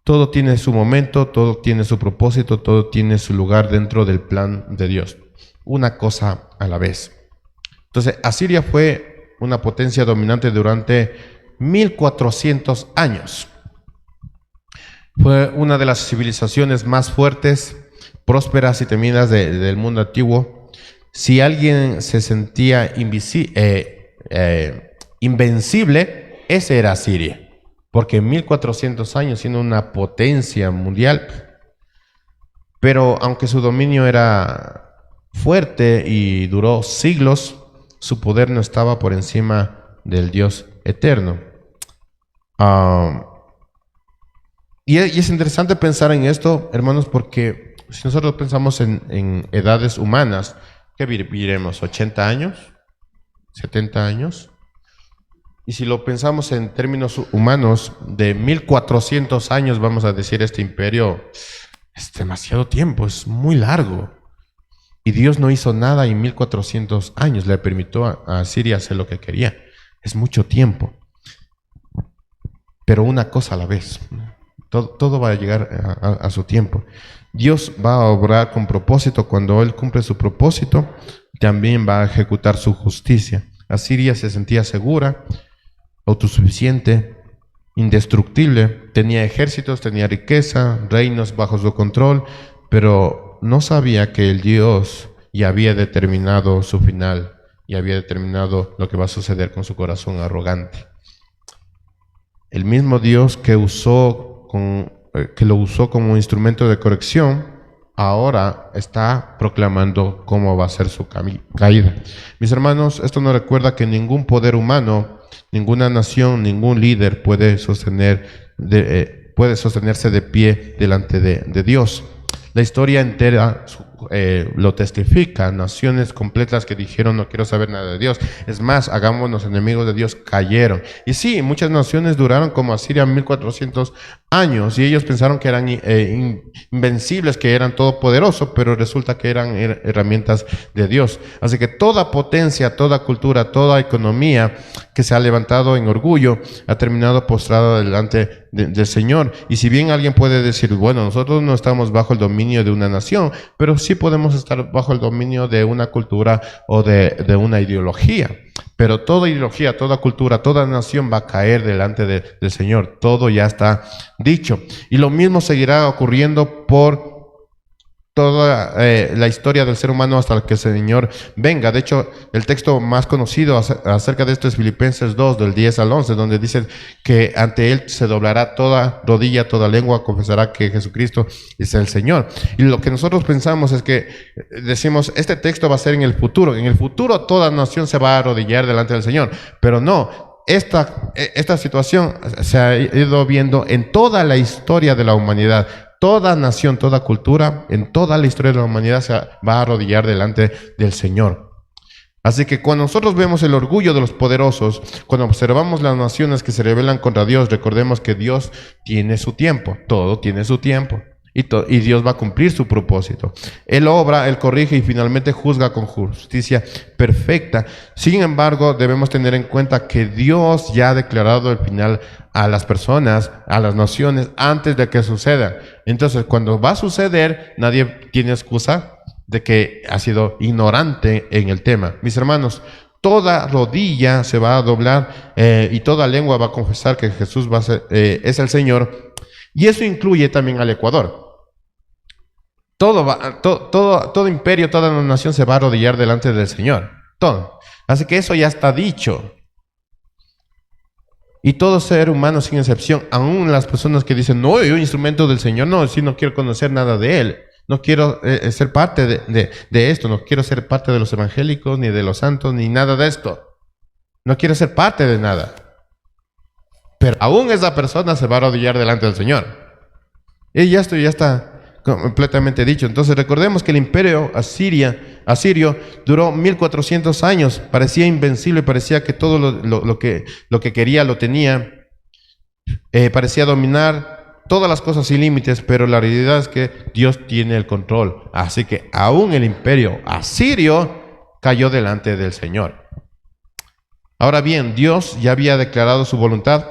todo tiene su momento, todo tiene su propósito, todo tiene su lugar dentro del plan de Dios. Una cosa a la vez. Entonces, Asiria fue una potencia dominante durante 1400 años. Fue una de las civilizaciones más fuertes, prósperas y temidas del mundo antiguo. Si alguien se sentía invencible, ese era Asiria, porque 1400 años siendo una potencia mundial, pero aunque su dominio era fuerte y duró siglos, su poder no estaba por encima del Dios eterno. Y es interesante pensar en esto, hermanos, porque si nosotros pensamos en edades humanas, ¿qué viviremos? ¿80 años? ¿70 años? Y si lo pensamos en términos humanos, de 1400 años, vamos a decir, este imperio es demasiado tiempo, es muy largo. Y Dios no hizo nada en 1400 años, le permitió a Siria hacer lo que quería. Es mucho tiempo. Pero una cosa a la vez. Todo va a llegar a su tiempo. Dios va a obrar con propósito. Cuando Él cumple su propósito, también va a ejecutar su justicia. Asiria se sentía segura, autosuficiente, indestructible, tenía ejércitos, tenía riqueza, reinos bajo su control, pero no sabía que el Dios ya había determinado su final y había determinado lo que va a suceder con su corazón arrogante. El mismo Dios que lo usó como instrumento de corrección, ahora está proclamando cómo va a ser su caída. Mis hermanos, esto nos recuerda que ningún poder humano, ninguna nación, ningún líder puede sostenerse de pie delante de Dios. La historia entera lo testifica. Naciones completas que dijeron no quiero saber nada de Dios. Es más, hagámonos enemigos de Dios, cayeron. Y sí, muchas naciones duraron como Asiria 1400 años y ellos pensaron que eran invencibles, que eran todopoderosos, pero resulta que eran herramientas de Dios. Así que toda potencia, toda cultura, toda economía que se ha levantado en orgullo ha terminado postrada delante del Señor. Y si bien alguien puede decir, bueno, nosotros no estamos bajo el dominio de una nación, pero sí podemos estar bajo el dominio de una cultura o de una ideología. Pero toda ideología, toda cultura, toda nación va a caer delante del Señor. Todo ya está dicho. Y lo mismo seguirá ocurriendo por toda la historia del ser humano hasta que el Señor venga. De hecho, el texto más conocido acerca de esto es Filipenses 2, del 10 al 11, donde dice que ante Él se doblará toda rodilla, toda lengua, confesará que Jesucristo es el Señor. Y lo que nosotros pensamos es que decimos, este texto va a ser en el futuro. En el futuro toda nación se va a arrodillar delante del Señor. Pero no, esta situación se ha ido viendo en toda la historia de la humanidad. Toda nación, toda cultura, en toda la historia de la humanidad se va a arrodillar delante del Señor. Así que cuando nosotros vemos el orgullo de los poderosos, cuando observamos las naciones que se rebelan contra Dios, recordemos que Dios tiene su tiempo, todo tiene su tiempo. Y Dios va a cumplir su propósito. Él obra, Él corrige y finalmente juzga con justicia perfecta. Sin embargo, debemos tener en cuenta que Dios ya ha declarado el final a las personas, a las naciones, antes de que suceda. Entonces, cuando va a suceder, nadie tiene excusa de que ha sido ignorante en el tema. Mis hermanos, toda rodilla se va a doblar y toda lengua va a confesar que Jesús es el Señor. Y eso incluye también al Ecuador. Todo imperio, toda nación se va a arrodillar delante del Señor. Todo. Así que eso ya está dicho. Y todo ser humano sin excepción, aún las personas que dicen, no, yo instrumento del Señor, no, si no quiero conocer nada de Él. No quiero ser parte de esto. No quiero ser parte de los evangélicos, ni de los santos, ni nada de esto. No quiero ser parte de nada. Pero aún esa persona se va a arrodillar delante del Señor. Y ya está completamente dicho. Entonces recordemos que el imperio asirio duró 1400 años. Parecía invencible, parecía que todo lo que quería lo tenía. Parecía dominar todas las cosas sin límites, pero la realidad es que Dios tiene el control. Así que aún el imperio asirio cayó delante del Señor. Ahora bien, Dios ya había declarado su voluntad.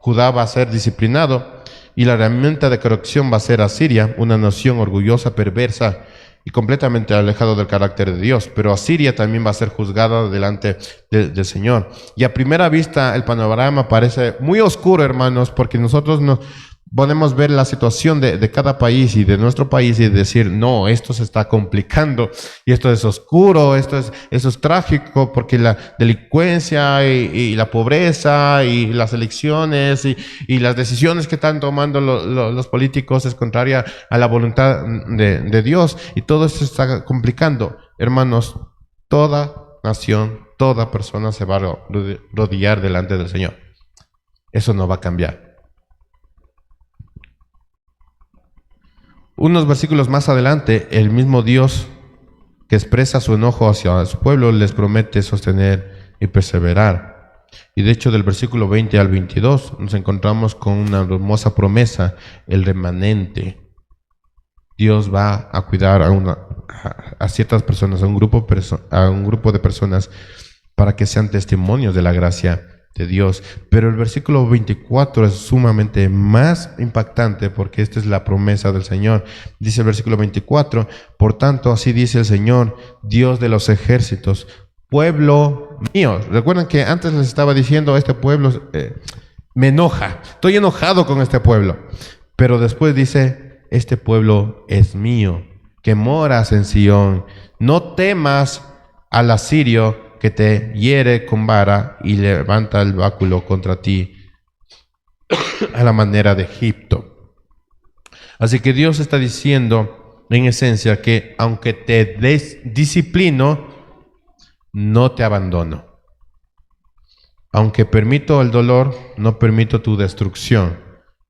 Judá va a ser disciplinado y la herramienta de corrección va a ser Asiria, una nación orgullosa, perversa y completamente alejada del carácter de Dios. Pero Asiria también va a ser juzgada delante del Señor. Y a primera vista el panorama parece muy oscuro, hermanos, porque nosotros no podemos ver la situación de cada país y de nuestro país y decir, no, esto se está complicando y esto es oscuro, eso es trágico, porque la delincuencia y la pobreza y las elecciones y las decisiones que están tomando los políticos es contraria a la voluntad de Dios, y todo esto se está complicando. Hermanos, toda nación, toda persona se va a arrodillar delante del Señor. Eso no va a cambiar. Unos versículos más adelante, el mismo Dios que expresa su enojo hacia su pueblo les promete sostener y perseverar. Y de hecho, del versículo 20 al 22 nos encontramos con una hermosa promesa, el remanente. Dios va a cuidar a ciertas personas, a un grupo de personas, para que sean testimonios de la gracia de Dios. Pero el versículo 24 es sumamente más impactante, porque esta es la promesa del Señor. Dice el versículo 24, por tanto, así dice el Señor, Dios de los ejércitos, pueblo mío. Recuerden que antes les estaba diciendo, este pueblo me enoja, estoy enojado con este pueblo. Pero después dice, este pueblo es mío, que moras en Sión. No temas al asirio, que te hiere con vara y levanta el báculo contra ti a la manera de Egipto. Así que Dios está diciendo en esencia que aunque te disciplino, no te abandono. Aunque permito el dolor, no permito tu destrucción.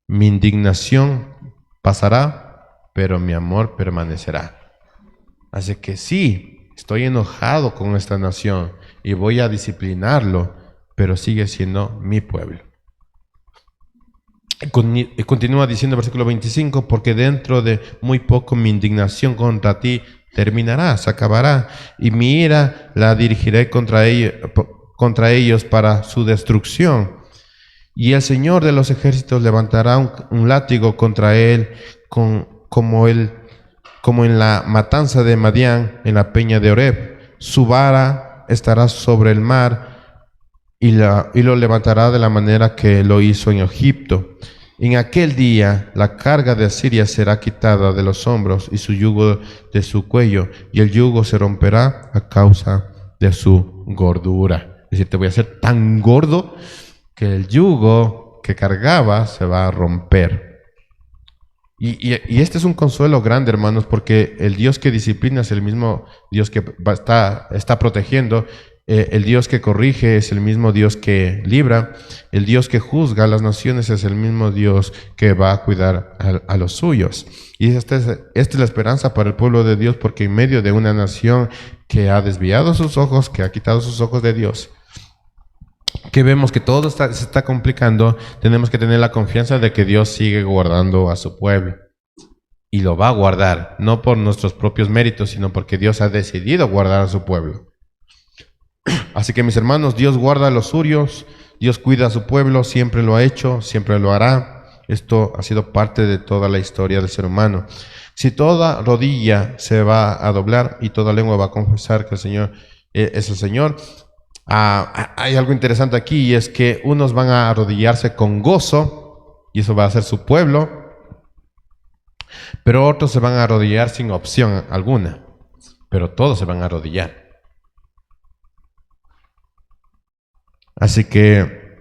Mi indignación pasará, pero mi amor permanecerá. Así que sí, estoy enojado con esta nación y voy a disciplinarlo, pero sigue siendo mi pueblo. Continúa diciendo el versículo 25, porque dentro de muy poco mi indignación contra ti terminará, se acabará, y mi ira la dirigiré contra ellos para su destrucción. Y el Señor de los ejércitos levantará un látigo contra él, como en la matanza de Madián, en la peña de Oreb. Su vara estará sobre el mar y lo levantará de la manera que lo hizo en Egipto. En aquel día la carga de Asiria será quitada de los hombros y su yugo de su cuello, y el yugo se romperá a causa de su gordura. Es decir, te voy a hacer tan gordo que el yugo que cargaba se va a romper. Y este es un consuelo grande, hermanos, porque el Dios que disciplina es el mismo Dios que está protegiendo. El Dios que corrige es el mismo Dios que libra. El Dios que juzga a las naciones es el mismo Dios que va a cuidar a los suyos. Y esta es la esperanza para el pueblo de Dios, porque en medio de una nación que ha desviado sus ojos, que ha quitado sus ojos de Dios, que vemos que todo se está complicando, tenemos que tener la confianza de que Dios sigue guardando a su pueblo. Y lo va a guardar, no por nuestros propios méritos, sino porque Dios ha decidido guardar a su pueblo. Así que mis hermanos, Dios guarda a los suyos, Dios cuida a su pueblo, siempre lo ha hecho, siempre lo hará. Esto ha sido parte de toda la historia del ser humano. Si toda rodilla se va a doblar y toda lengua va a confesar que el Señor es el Señor, hay algo interesante aquí, y es que unos van a arrodillarse con gozo, y eso va a ser su pueblo, pero otros se van a arrodillar sin opción alguna, pero todos se van a arrodillar. Así que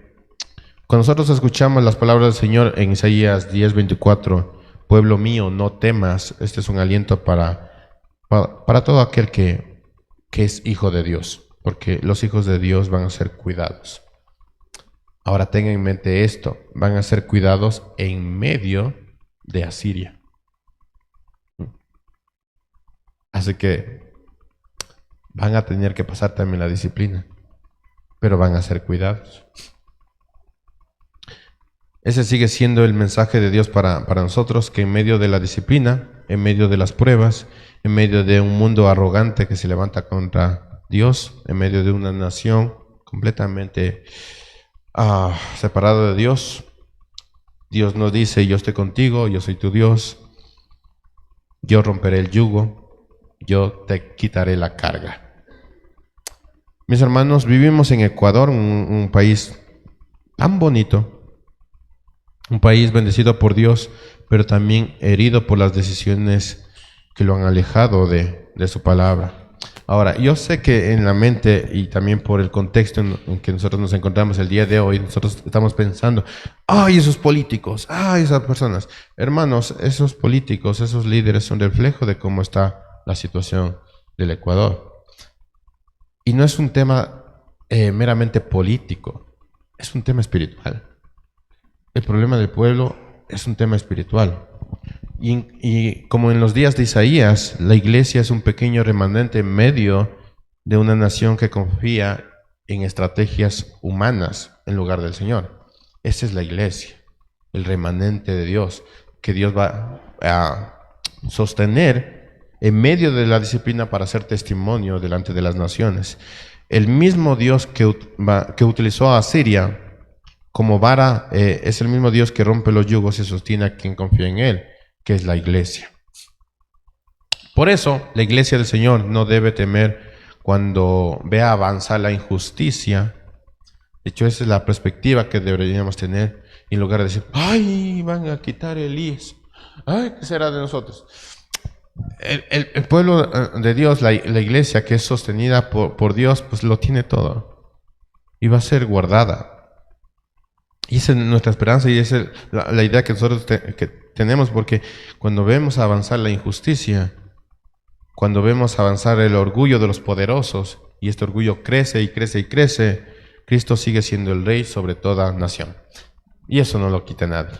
cuando nosotros escuchamos las palabras del Señor en Isaías 10:24, pueblo mío, no temas, este es un aliento para todo aquel que es hijo de Dios, porque los hijos de Dios van a ser cuidados. Ahora tengan en mente esto, van a ser cuidados en medio de Asiria. Así que van a tener que pasar también la disciplina, pero van a ser cuidados. Ese sigue siendo el mensaje de Dios para nosotros, que en medio de la disciplina, en medio de las pruebas, en medio de un mundo arrogante que se levanta contra Dios, en medio de una nación completamente separada de Dios, Dios nos dice: yo estoy contigo, yo soy tu Dios, yo romperé el yugo, yo te quitaré la carga. Mis hermanos, vivimos en Ecuador, un país tan bonito, un país bendecido por Dios, pero también herido por las decisiones que lo han alejado de su palabra. Ahora, yo sé que en la mente y también por el contexto en que nosotros nos encontramos el día de hoy, nosotros estamos pensando: ¡ay, esos políticos! ¡Ay, esas personas! Hermanos, esos políticos, esos líderes son reflejo de cómo está la situación del Ecuador. Y no es un tema meramente político, es un tema espiritual. El problema del pueblo es un tema espiritual. Y como en los días de Isaías, la iglesia es un pequeño remanente en medio de una nación que confía en estrategias humanas en lugar del Señor. Esa es la iglesia, el remanente de Dios, que Dios va a sostener en medio de la disciplina para hacer testimonio delante de las naciones. El mismo Dios que utilizó a Asiria como vara, es el mismo Dios que rompe los yugos y sostiene a quien confía en Él, que es la iglesia. Por eso, la iglesia del Señor no debe temer cuando vea avanzar la injusticia. De hecho, esa es la perspectiva que deberíamos tener, en lugar de decir: ¡ay, van a quitar el IES! ¡Ay, qué será de nosotros! El pueblo de Dios, la iglesia que es sostenida por Dios, pues lo tiene todo y va a ser guardada. Y esa es nuestra esperanza, y esa es la idea que nosotros que tenemos, porque cuando vemos avanzar la injusticia, cuando vemos avanzar el orgullo de los poderosos, y este orgullo crece y crece y crece, Cristo sigue siendo el Rey sobre toda nación. Y eso no lo quita nadie.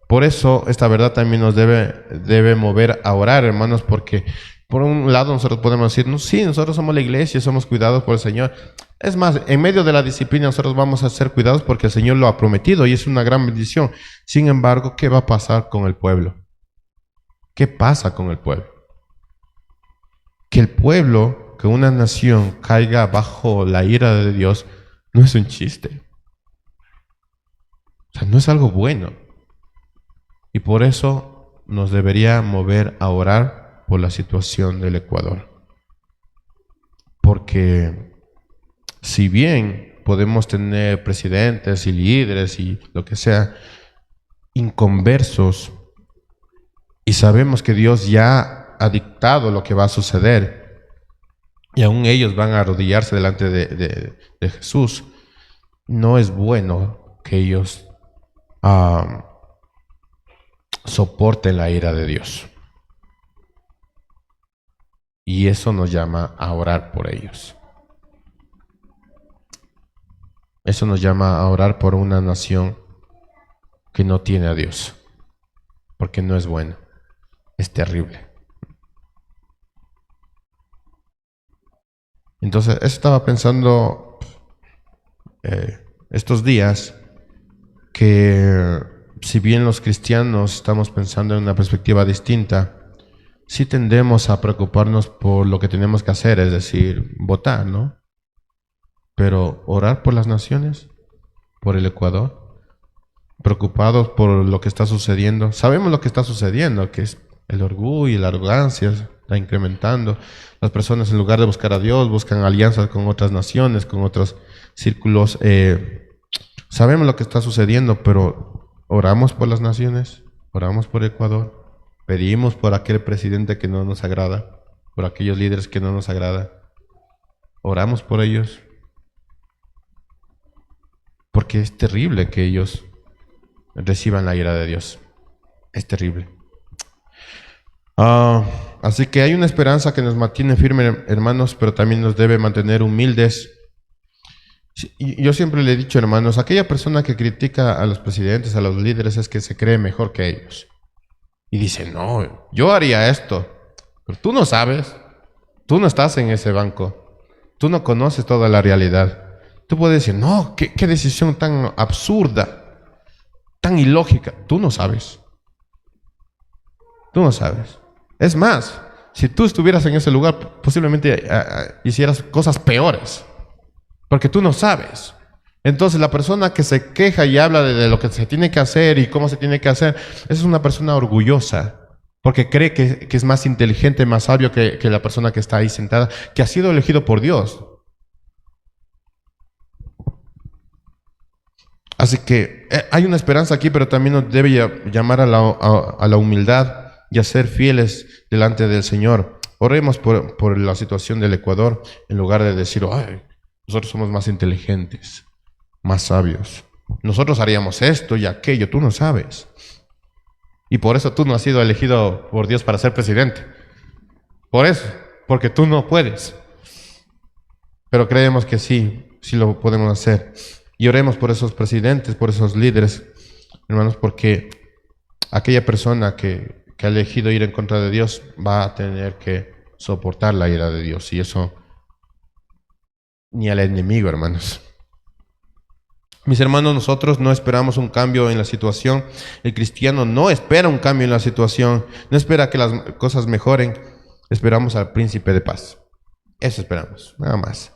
Por eso esta verdad también nos debe mover a orar, hermanos, porque por un lado nosotros podemos decir: no, sí, nosotros somos la iglesia, somos cuidados por el Señor. Es más, en medio de la disciplina nosotros vamos a ser cuidados porque el Señor lo ha prometido y es una gran bendición. Sin embargo, ¿qué va a pasar con el pueblo? ¿Qué pasa con el pueblo? Que el pueblo, que una nación caiga bajo la ira de Dios, no es un chiste. O sea, no es algo bueno. Y por eso nos debería mover a orar por la situación del Ecuador. Porque si bien podemos tener presidentes y líderes y lo que sea, inconversos y sabemos que Dios ya ha dictado lo que va a suceder y aún ellos van a arrodillarse delante de Jesús, no es bueno que ellos soporten la ira de Dios. Y eso nos llama a orar por ellos. Eso nos llama a orar por una nación que no tiene a Dios, porque no es bueno, es terrible. Entonces, eso estaba pensando estos días, que si bien los cristianos estamos pensando en una perspectiva distinta, sí tendemos a preocuparnos por lo que tenemos que hacer, es decir, votar, ¿no? Pero orar por las naciones, por el Ecuador, preocupados por lo que está sucediendo. Sabemos lo que está sucediendo, que es el orgullo y la arrogancia está incrementando. Las personas, en lugar de buscar a Dios, buscan alianzas con otras naciones, con otros círculos. Sabemos lo que está sucediendo, pero oramos por las naciones, oramos por Ecuador, pedimos por aquel presidente que no nos agrada, por aquellos líderes que no nos agrada. Oramos por ellos, porque es terrible que ellos reciban la ira de Dios. Es terrible. Así que hay una esperanza que nos mantiene firmes, hermanos, pero también nos debe mantener humildes. Y yo siempre le he dicho, hermanos, aquella persona que critica a los presidentes, a los líderes, es que se cree mejor que ellos. Y dice, no, yo haría esto. Pero tú no sabes. Tú no estás en ese banco. Tú no conoces toda la realidad. Tú puedes decir, no, qué decisión tan absurda, tan ilógica. Tú no sabes. Tú no sabes. Es más, si tú estuvieras en ese lugar, posiblemente hicieras cosas peores. Porque tú no sabes. Entonces la persona que se queja y habla de lo que se tiene que hacer y cómo se tiene que hacer, esa es una persona orgullosa, porque cree que es más inteligente, más sabio que la persona que está ahí sentada, que ha sido elegido por Dios. Así que hay una esperanza aquí, pero también nos debe llamar a la humildad y a ser fieles delante del Señor. Oremos por la situación del Ecuador, en lugar de decir, ay, nosotros somos más inteligentes, más sabios. Nosotros haríamos esto y aquello, tú no sabes. Y por eso tú no has sido elegido por Dios para ser presidente. Por eso, porque tú no puedes. Pero creemos que sí lo podemos hacer. Y oremos por esos presidentes, por esos líderes, hermanos, porque aquella persona que ha elegido ir en contra de Dios va a tener que soportar la ira de Dios. Y eso ni al enemigo, hermanos. Mis hermanos, nosotros no esperamos un cambio en la situación. El cristiano no espera un cambio en la situación, no espera que las cosas mejoren. Esperamos al príncipe de paz. Eso esperamos, nada más.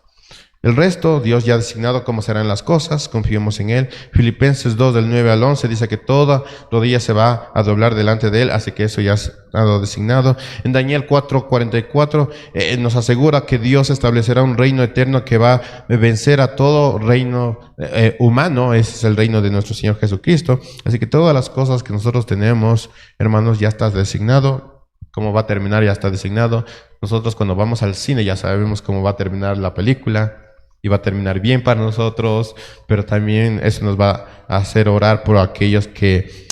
El resto, Dios ya ha designado cómo serán las cosas, confiemos en Él. Filipenses 2, del 9 al 11, dice que toda rodilla se va a doblar delante de Él, así que eso ya ha estado designado. En Daniel 4, 44, nos asegura que Dios establecerá un reino eterno que va a vencer a todo reino humano. Ese es el reino de nuestro Señor Jesucristo. Así que todas las cosas que nosotros tenemos, hermanos, ya está designado. Cómo va a terminar ya está designado. Nosotros cuando vamos al cine ya sabemos cómo va a terminar la película. Y va a terminar bien para nosotros, pero también eso nos va a hacer orar por aquellos que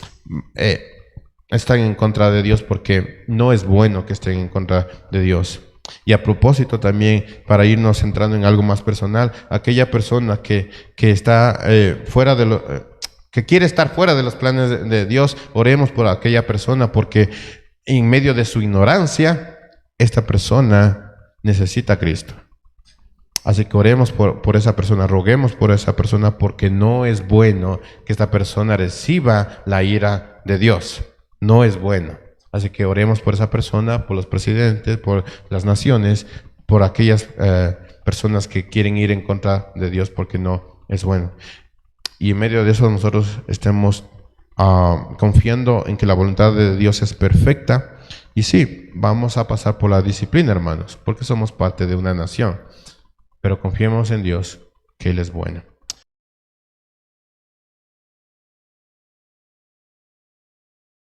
están en contra de Dios, porque no es bueno que estén en contra de Dios. Y a propósito también, para irnos centrando en algo más personal, aquella persona que está fuera de que quiere estar fuera de los planes de Dios, oremos por aquella persona, porque en medio de su ignorancia, esta persona necesita a Cristo. Así que oremos por esa persona, roguemos por esa persona, porque no es bueno que esta persona reciba la ira de Dios. No es bueno. Así que oremos por esa persona, por los presidentes, por las naciones, por aquellas personas que quieren ir en contra de Dios, porque no es bueno. Y en medio de eso nosotros estemos confiando en que la voluntad de Dios es perfecta. Y sí, vamos a pasar por la disciplina, hermanos, porque somos parte de una nación. Pero confiemos en Dios, que Él es bueno.